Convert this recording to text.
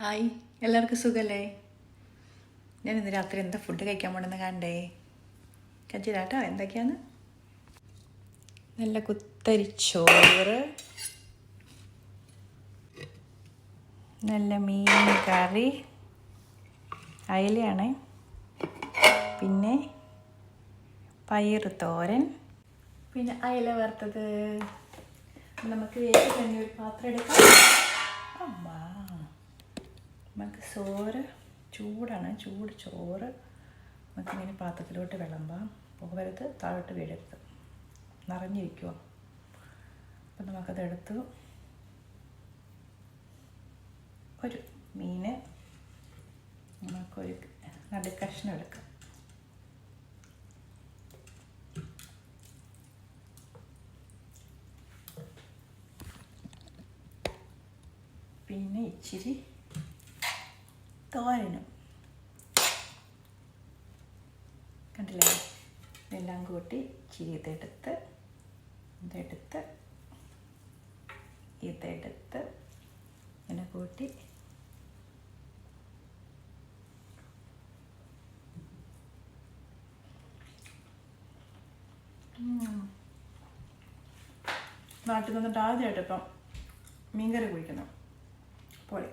Hi, എല്ലാവർക്കും സുഖമല്ലേ? ഞാൻ ഇന്ന് രാത്രി എന്താ ഫുഡ് കഴിക്കാൻ പോണെന്ന് കണ്ടേ. കഞ്ചിരാട്ടോ എന്തൊക്കെയാണ്? നല്ല കുത്തരിച്ചോറ്, നല്ല മീൻ കറി, അയലയാണ്, പിന്നെ പയറ് തോരൻ, പിന്നെ അയല വറുത്തത്. നമുക്ക് വേഗം തന്നെ ഒരു പാത്രം എടുക്കാം. അമ്മ നമുക്ക് ചൂടാണ്, ചൂട് ചോറ് നമുക്കിങ്ങനെ പാത്രത്തിലോട്ട് വിളമ്പാം. പോകരുത്, താഴോട്ട് വീഴരുത്, നിറഞ്ഞിരിക്കുക. അപ്പം നമുക്കതെടുത്ത് ഒരു മീന് നമുക്കൊരു നടുക്കഷ്ണം എടുക്കാം. പിന്നെ ഇച്ചിരി തോരനും കണ്ടില്ലേ, ഇതെല്ലാം കൂട്ടി ഇച്ചിരി ഇതെടുത്ത് ഇങ്ങനെ കൂട്ടി നാട്ടിൽ നിന്നിട്ട് ആദ്യമായിട്ട് ഇപ്പം മീൻകറി കുഴിക്കണം പോലെ.